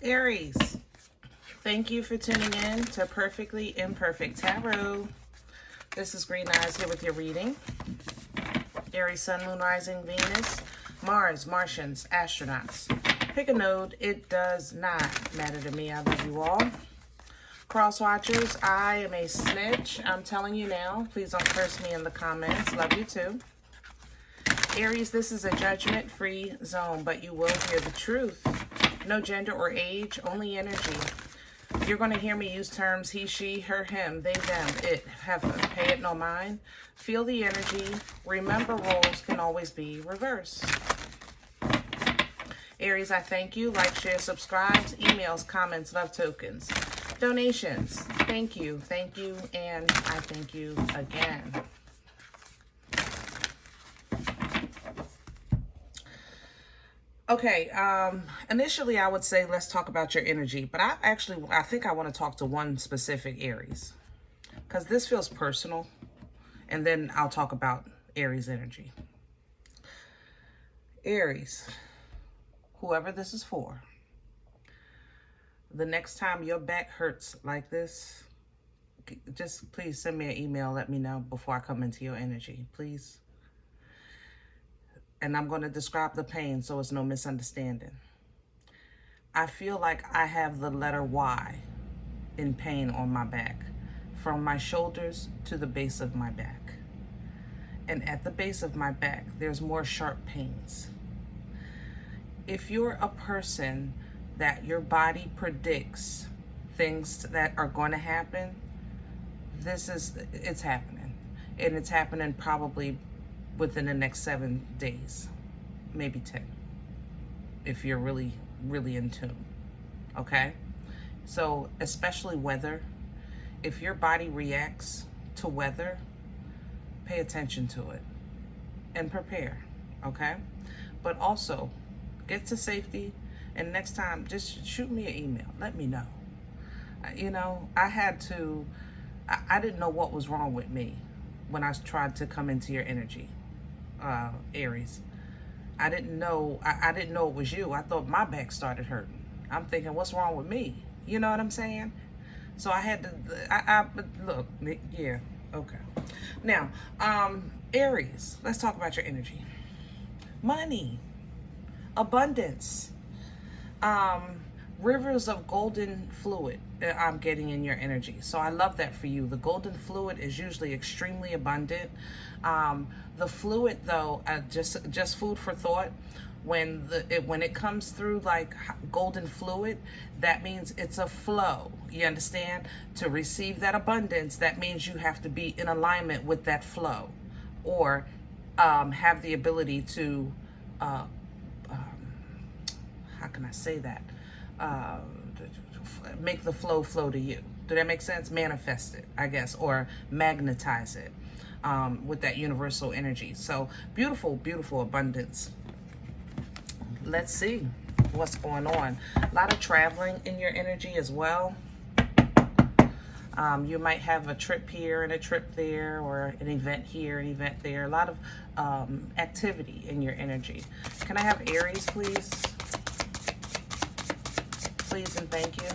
Aries, thank you for tuning in to Perfectly Imperfect Tarot. This is Green Eyes here with your reading. Aries, Sun, Moon, Rising, Venus, Mars, Martians, astronauts. Pick a node. It does not matter to me. I love you all. Cross watchers, I am a snitch. I'm telling you now. Please don't curse me in the comments. Love you too. Aries, this is a judgment-free zone, but you will hear the truth. No gender or age, only energy. You're going to hear me use terms he, she, her, him, they, them, it, have, pay it no mind. Feel the energy. Remember, roles can always be reversed. Aries, I thank you. Like, share, subscribes, emails, comments, love tokens, donations. Thank you, and I thank you again. Okay, initially I would say let's talk about your energy, but I think I want to talk to one specific Aries because this feels personal, and then I'll talk about Aries energy. Aries, whoever this is for, the next time your back hurts like this, just please send me an email, let me know before I come into your energy, please. And I'm going to describe the pain so it's no misunderstanding. I feel like I have the letter Y in pain on my back, from my shoulders to the base of my back. And at the base of my back, there's more sharp pains. If you're a person that your body predicts things that are going to happen, it's happening. And it's happening probably within the next 7 days, maybe 10, if you're really, really in tune, okay? So especially weather, if your body reacts to weather, pay attention to it and prepare, okay? But also, get to safety, and next time, just shoot me an email, let me know. You know, I didn't know what was wrong with me when I tried to come into your energy. Aries, I didn't know it was you. I thought my back started hurting. I'm thinking, what's wrong with me? You know what I'm saying? So I had to, look, yeah, okay. Now, Aries, let's talk about your energy. Money, abundance, rivers of golden fluid I'm getting in your energy. So I love that for you. The golden fluid is usually extremely abundant. The fluid, though, just food for thought. When it comes through like golden fluid, that means it's a flow. You understand? To receive that abundance, that means you have to be in alignment with that flow, or have the ability to, how can I say that? Make the flow to you. Do that make sense? Manifest it, I guess, or magnetize it with that universal energy. So beautiful, beautiful abundance. Let's see what's going on. A lot of traveling in your energy as well. You might have a trip here and a trip there, or an event here, an event there. A lot of activity in your energy. Can I have Aries, please? Please and thank you.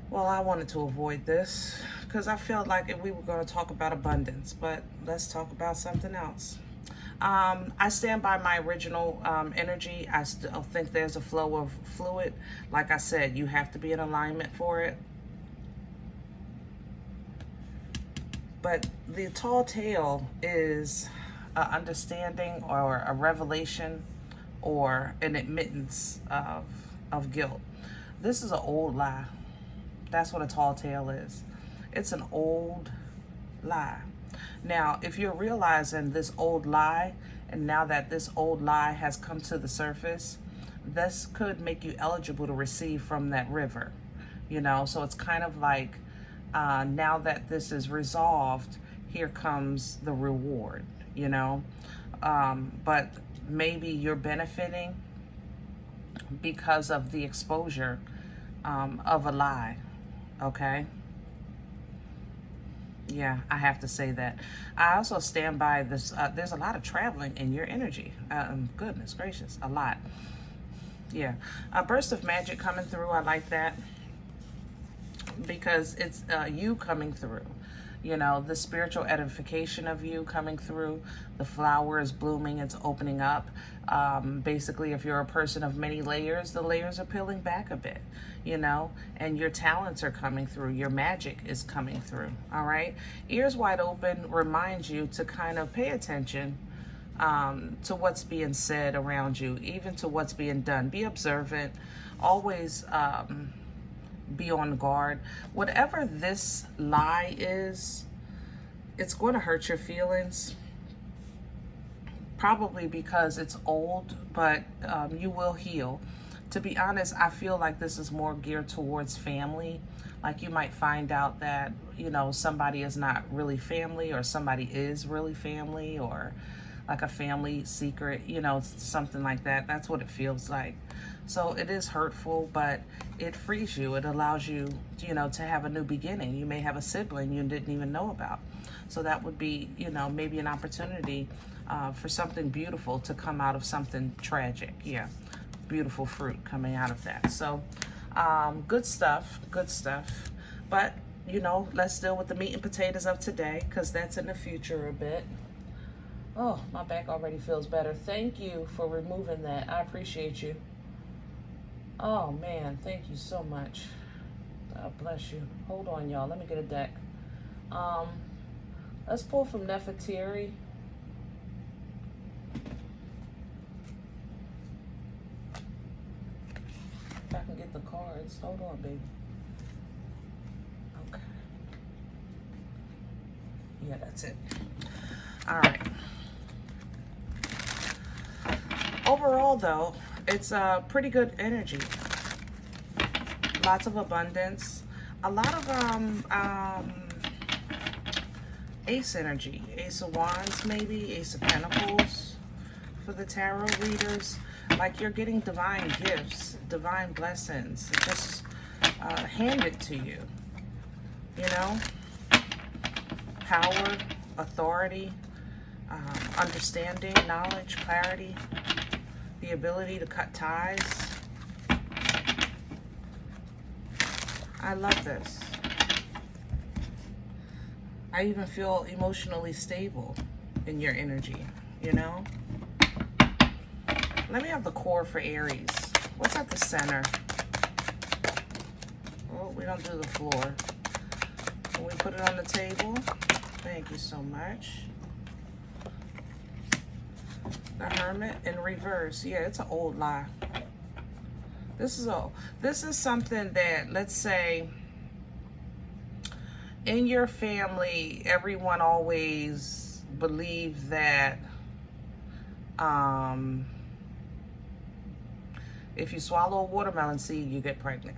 Well, I wanted to avoid this because I felt like we were going to talk about abundance, but let's talk about something else. I stand by my original energy. I still think there's a flow of fluid. Like I said, you have to be in alignment for it. But the tall tale is an understanding or a revelation or an admittance of guilt. This is an old lie. That's what a tall tale is. It's an old lie. Now, if you're realizing this old lie, and now that this old lie has come to the surface, this could make you eligible to receive from that river. You know, so it's kind of like, now that this is resolved, here comes the reward, you know. But maybe you're benefiting because of the exposure of a lie. okay? Yeah, I have to say that. I also stand by this. There's a lot of traveling in your energy. Goodness gracious, a lot. Yeah, a burst of magic coming through. I like that because it's you coming through. You know, the spiritual edification of you coming through. The flower is blooming. It's opening up. Basically, if you're a person of many layers, the layers are peeling back a bit, you know, and your talents are coming through. Your magic is coming through. All right. Ears wide open reminds you to kind of pay attention to what's being said around you, even to what's being done. Be observant. Always be on guard. Whatever this lie is, it's going to hurt your feelings. Probably because it's old, but you will heal. To be honest, I feel like this is more geared towards family. Like you might find out that, you know, somebody is not really family, or somebody is really family, or like a family secret, you know, something like that. That's what it feels like. So it is hurtful, but it frees you. It allows you, you know, to have a new beginning. You may have a sibling you didn't even know about. So that would be, you know, maybe an opportunity for something beautiful to come out of something tragic. Yeah, beautiful fruit coming out of that. So good stuff, good stuff. But, you know, let's deal with the meat and potatoes of today, because that's in the future a bit. Oh, my back already feels better. Thank you for removing that. I appreciate you. Oh, man, thank you so much. God bless you. Hold on, y'all. Let me get a deck. Let's pull from Nefertiti. If I can get the cards. Hold on, baby. Okay. Yeah, that's it. All right. Overall, though, it's a pretty good energy. Lots of abundance. A lot of Ace energy. Ace of Wands, maybe. Ace of Pentacles for the tarot readers. Like you're getting divine gifts, divine blessings. Just handed to you. You know? Power, authority, understanding, knowledge, clarity. The ability to cut ties. I love this. I even feel emotionally stable in your energy, you know? Let me have the core for Aries. What's at the center? Oh, we don't do the floor. Can we put it on the table? Thank you so much. The Hermit in reverse. Yeah, it's an old lie. This is something that, let's say, in your family, everyone always believed that if you swallow a watermelon seed, you get pregnant.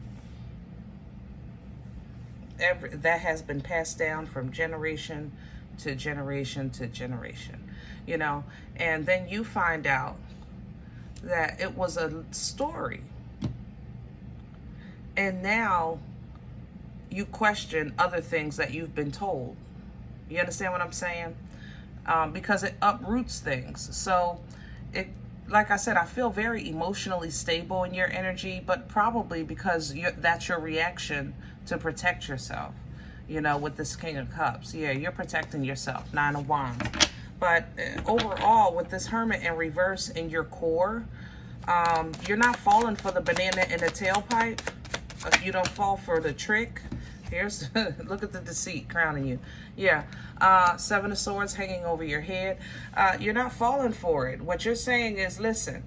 That has been passed down from generation to generation to generation. You know, and then you find out that it was a story. And now you question other things that you've been told. You understand what I'm saying? Because it uproots things. So it, like I said, I feel very emotionally stable in your energy, but probably because that's your reaction to protect yourself. You know, with this King of Cups. Yeah, you're protecting yourself. Nine of Wands. But overall, with this Hermit in reverse in your core, you're not falling for the banana in the tailpipe. You don't fall for the trick. Here's, look at the deceit crowning you. Yeah, Seven of Swords hanging over your head. You're not falling for it. What you're saying is, listen,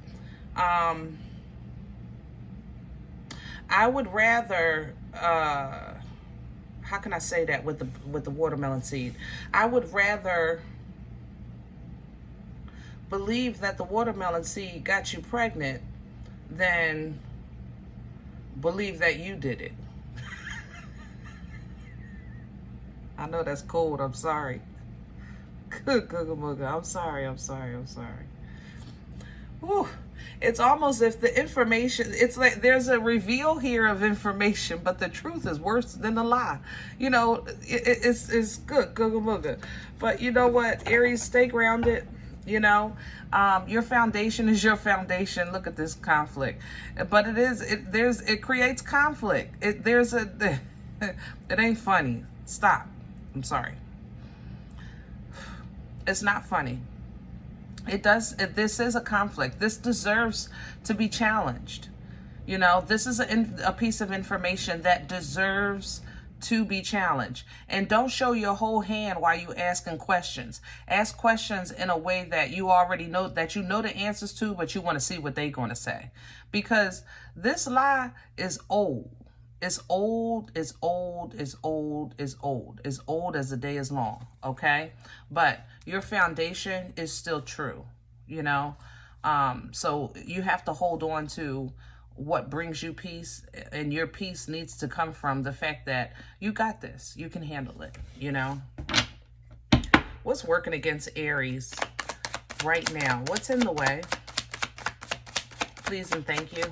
I would rather, how can I say that with the watermelon seed? I would rather believe that the watermelon seed got you pregnant than believe that you did it. I know that's cold. I'm sorry. I'm sorry. Whew. It's almost if the information, it's like there's a reveal here of information, but the truth is worse than the lie. You know, it's good, good. But you know what, Aries, stay grounded. You know, your foundation is your foundation. Look at this conflict, but it creates conflict. It ain't funny. Stop. I'm sorry. It's not funny. This is a conflict. This deserves to be challenged. You know, this is a piece of information that deserves to be challenged. And don't show your whole hand while you asking questions. Ask questions in a way that you already know, that you know the answers to, but you want to see what they're going to say. Because this lie is old. It's old, it's old, it's old, it's old. It's old as the day is long, okay? But your foundation is still true, you know? So you have to hold on to what brings you peace, and your peace needs to come from the fact that you got this. You can handle it, you know? What's working against Aries right now? What's in the way? Please and thank you.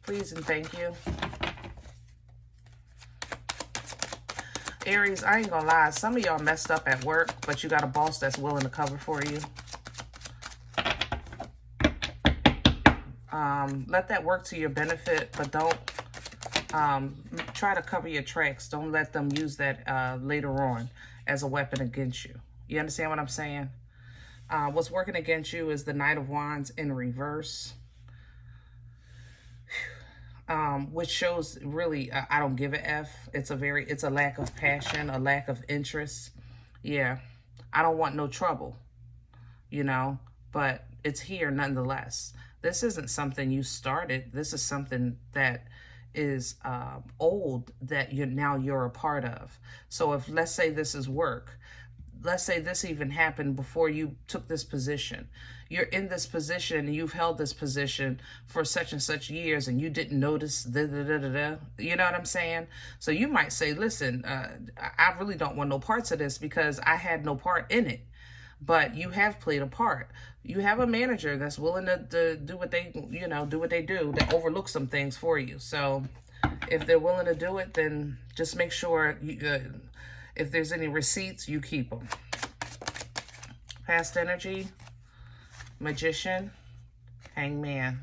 Please and thank you. Aries, I ain't gonna lie. Some of y'all messed up at work, but you got a boss that's willing to cover for you. Let that work to your benefit, but don't try to cover your tracks. Don't let them use that later on as a weapon against you. You understand what I'm saying? What's working against you is the Knight of Wands in reverse. Which shows really, I don't give a F. It's a lack of passion, a lack of interest. Yeah, I don't want no trouble, you know, but it's here nonetheless. This isn't something you started. This is something that is old that you're a part of. So if, let's say this is work, let's say this even happened before you took this position. You're in this position and you've held this position for such and such years and you didn't notice, you know what I'm saying? So you might say, listen, I really don't want no parts of this because I had no part in it. But you have played a part. You have a manager that's willing to do what they, do what they do, to overlook some things for you. So if they're willing to do it, then just make sure if there's any receipts, you keep them. Past energy, Magician, Hangman.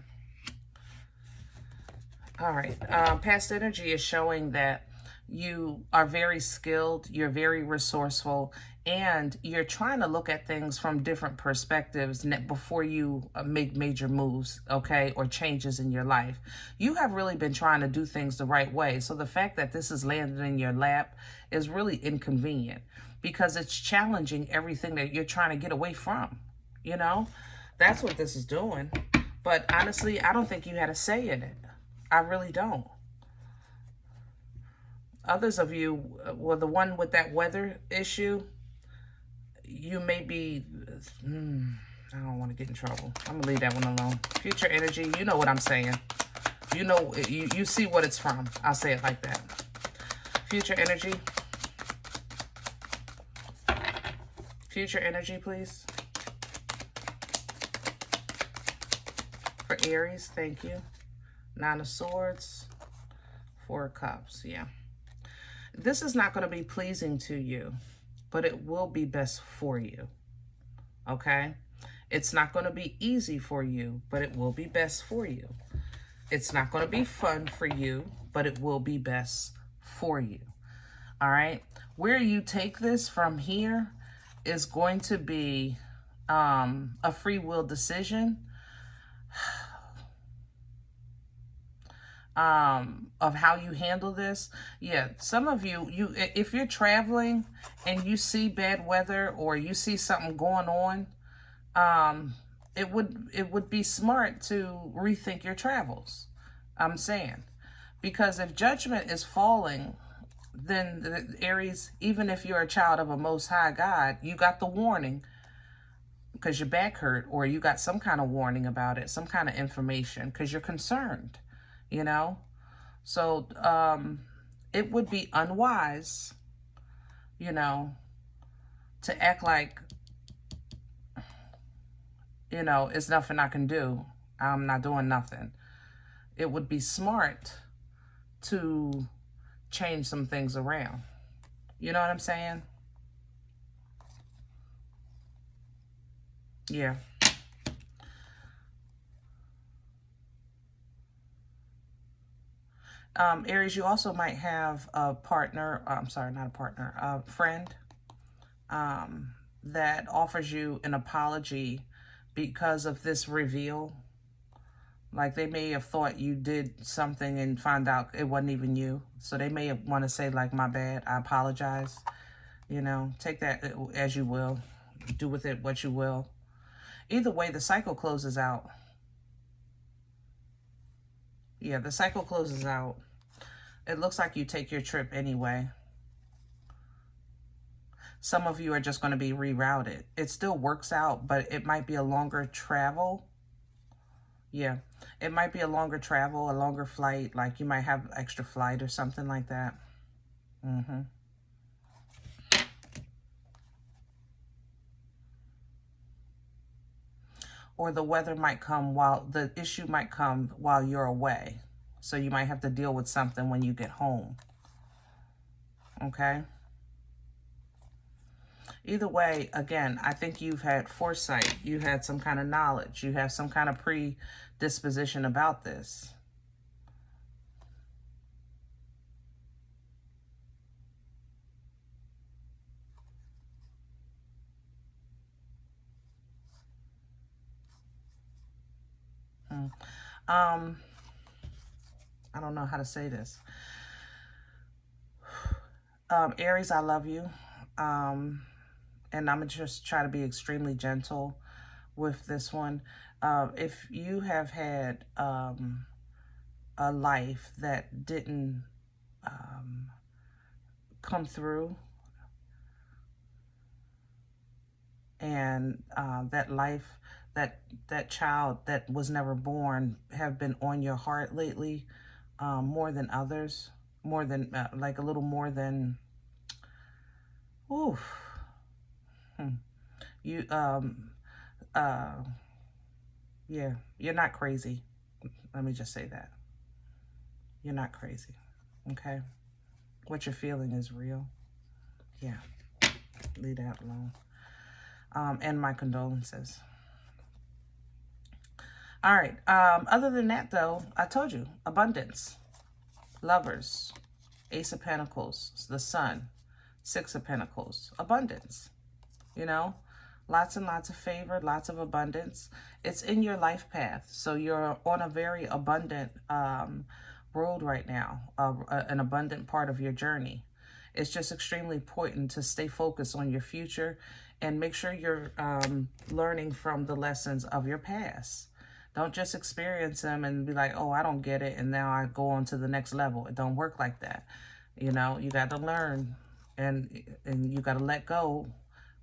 All right. Past energy is showing that you are very skilled, you're very resourceful, and you're trying to look at things from different perspectives before you make major moves, okay, or changes in your life. You have really been trying to do things the right way. So the fact that this is landed in your lap is really inconvenient because it's challenging everything that you're trying to get away from, you know? That's what this is doing. But honestly, I don't think you had a say in it. I really don't. Others of you, well, the one with that weather issue, you may be, I don't want to get in trouble. I'm going to leave that one alone. Future energy, you know what I'm saying. You know, you see what it's from. I'll say it like that. Future energy. Future energy, please. For Aries, thank you. Nine of Swords. Four of Cups, yeah. This is not going to be pleasing to you, but it will be best for you, okay? It's not going to be easy for you, but it will be best for you. It's not going to be fun for you, but it will be best for you, all right? Where you take this from here is going to be a free will decision of how you handle this. Yeah, some of you, if you're traveling and you see bad weather or you see something going on, it would be smart to rethink your travels. I'm saying, because if judgment is falling, then Aries, even if you're a child of a Most High God, you got the warning because your back hurt, or you got some kind of warning about it, some kind of information because you're concerned. You know, so it would be unwise, you know, to act like you know, it's nothing I can do. I'm not doing nothing. It would be smart to change some things around. You know what I'm saying? Yeah. Aries, you also might have a partner, I'm sorry, not a partner, a friend that offers you an apology because of this reveal. Like they may have thought you did something and found out it wasn't even you. So they may want to say like, my bad, I apologize. You know, take that as you will. Do with it what you will. Either way, the cycle closes out. Yeah, the cycle closes out. It looks like you take your trip anyway. Some of you are just going to be rerouted. It still works out, but it might be a longer travel. Yeah, it might be a longer travel, a longer flight. Like you might have extra flight or something like that. Or the weather might come while, the issue might come while you're away. So you might have to deal with something when you get home. Okay? Either way, again, I think you've had foresight. You had some kind of knowledge. You have some kind of predisposition about this. I don't know how to say this. Aries, I love you. And I'm going to just try to be extremely gentle with this one. If you have had a life that didn't come through, and that life, that child that was never born have been on your heart lately, more than others, more than like a little more than, oof. You yeah, you're not crazy. Let me just say that. You're not crazy. Okay? What you're feeling is real. Yeah. Leave that alone. And my condolences. All right. Other than that, though, I told you, abundance, lovers, Ace of Pentacles, the Sun, Six of Pentacles, abundance, you know, lots and lots of favor, lots of abundance. It's in your life path. So you're on a very abundant road right now, an abundant part of your journey. It's just extremely important to stay focused on your future and make sure you're learning from the lessons of your past. Don't just experience them and be like, oh, I don't get it, and now I go on to the next level. It don't work like that. You know, you got to learn, and you got to let go.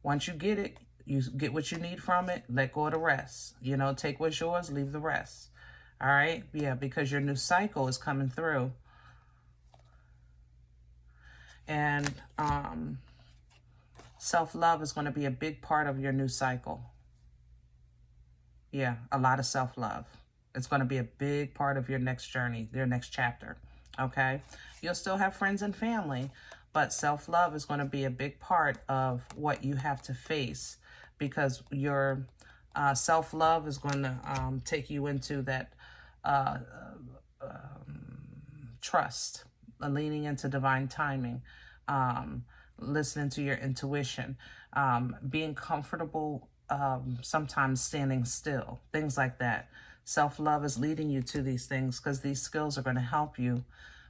Once you get it, you get what you need from it, let go of the rest. You know, take what's yours, leave the rest. All right? Yeah, because your new cycle is coming through. And self-love is going to be a big part of your new cycle. Yeah, a lot of self-love. It's going to be a big part of your next journey, your next chapter, okay? You'll still have friends and family, but self-love is going to be a big part of what you have to face, because your self-love is going to take you into that trust, leaning into divine timing, listening to your intuition, being comfortable, sometimes standing still, things like that. Self-love is leading you to these things because these skills are going to help you,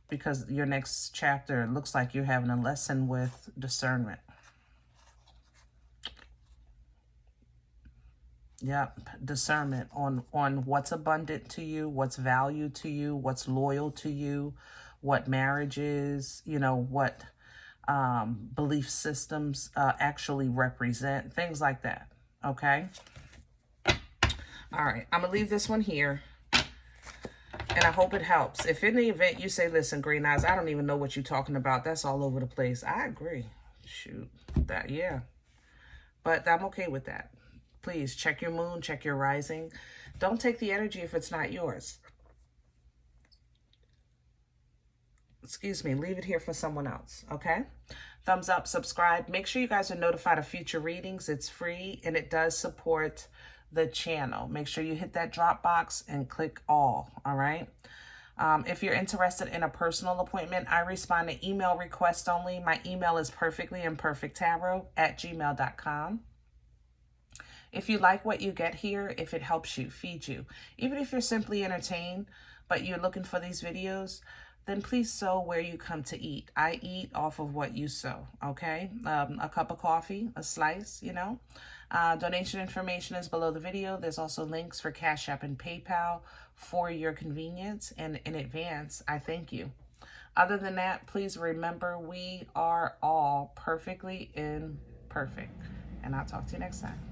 because your next chapter looks like you're having a lesson with discernment. Yep, discernment on what's abundant to you, what's valued to you, what's loyal to you, what marriage is, you know, what belief systems actually represent, things like that. Okay? All right, I'm going to leave this one here, and I hope it helps. If in the event you say, listen, Green Eyes, I don't even know what you're talking about, that's all over the place, I agree. Shoot, that, yeah. But I'm okay with that. Please check your moon, check your rising. Don't take the energy if it's not yours. Excuse me, leave it here for someone else, okay? Thumbs up, subscribe. Make sure you guys are notified of future readings. It's free and it does support the channel. Make sure you hit that drop box and click all right? If you're interested in a personal appointment, I respond to email requests only. My email is perfectlyimperfecttarot@gmail.com. If you like what you get here, if it helps you, feed you, even if you're simply entertained, but you're looking for these videos, then please sow where you come to eat. I eat off of what you sow, okay? A cup of coffee, a slice, you know. Donation information is below the video. There's also links for CashApp and PayPal for your convenience. And in advance, I thank you. Other than that, please remember we are all perfectly imperfect. And I'll talk to you next time.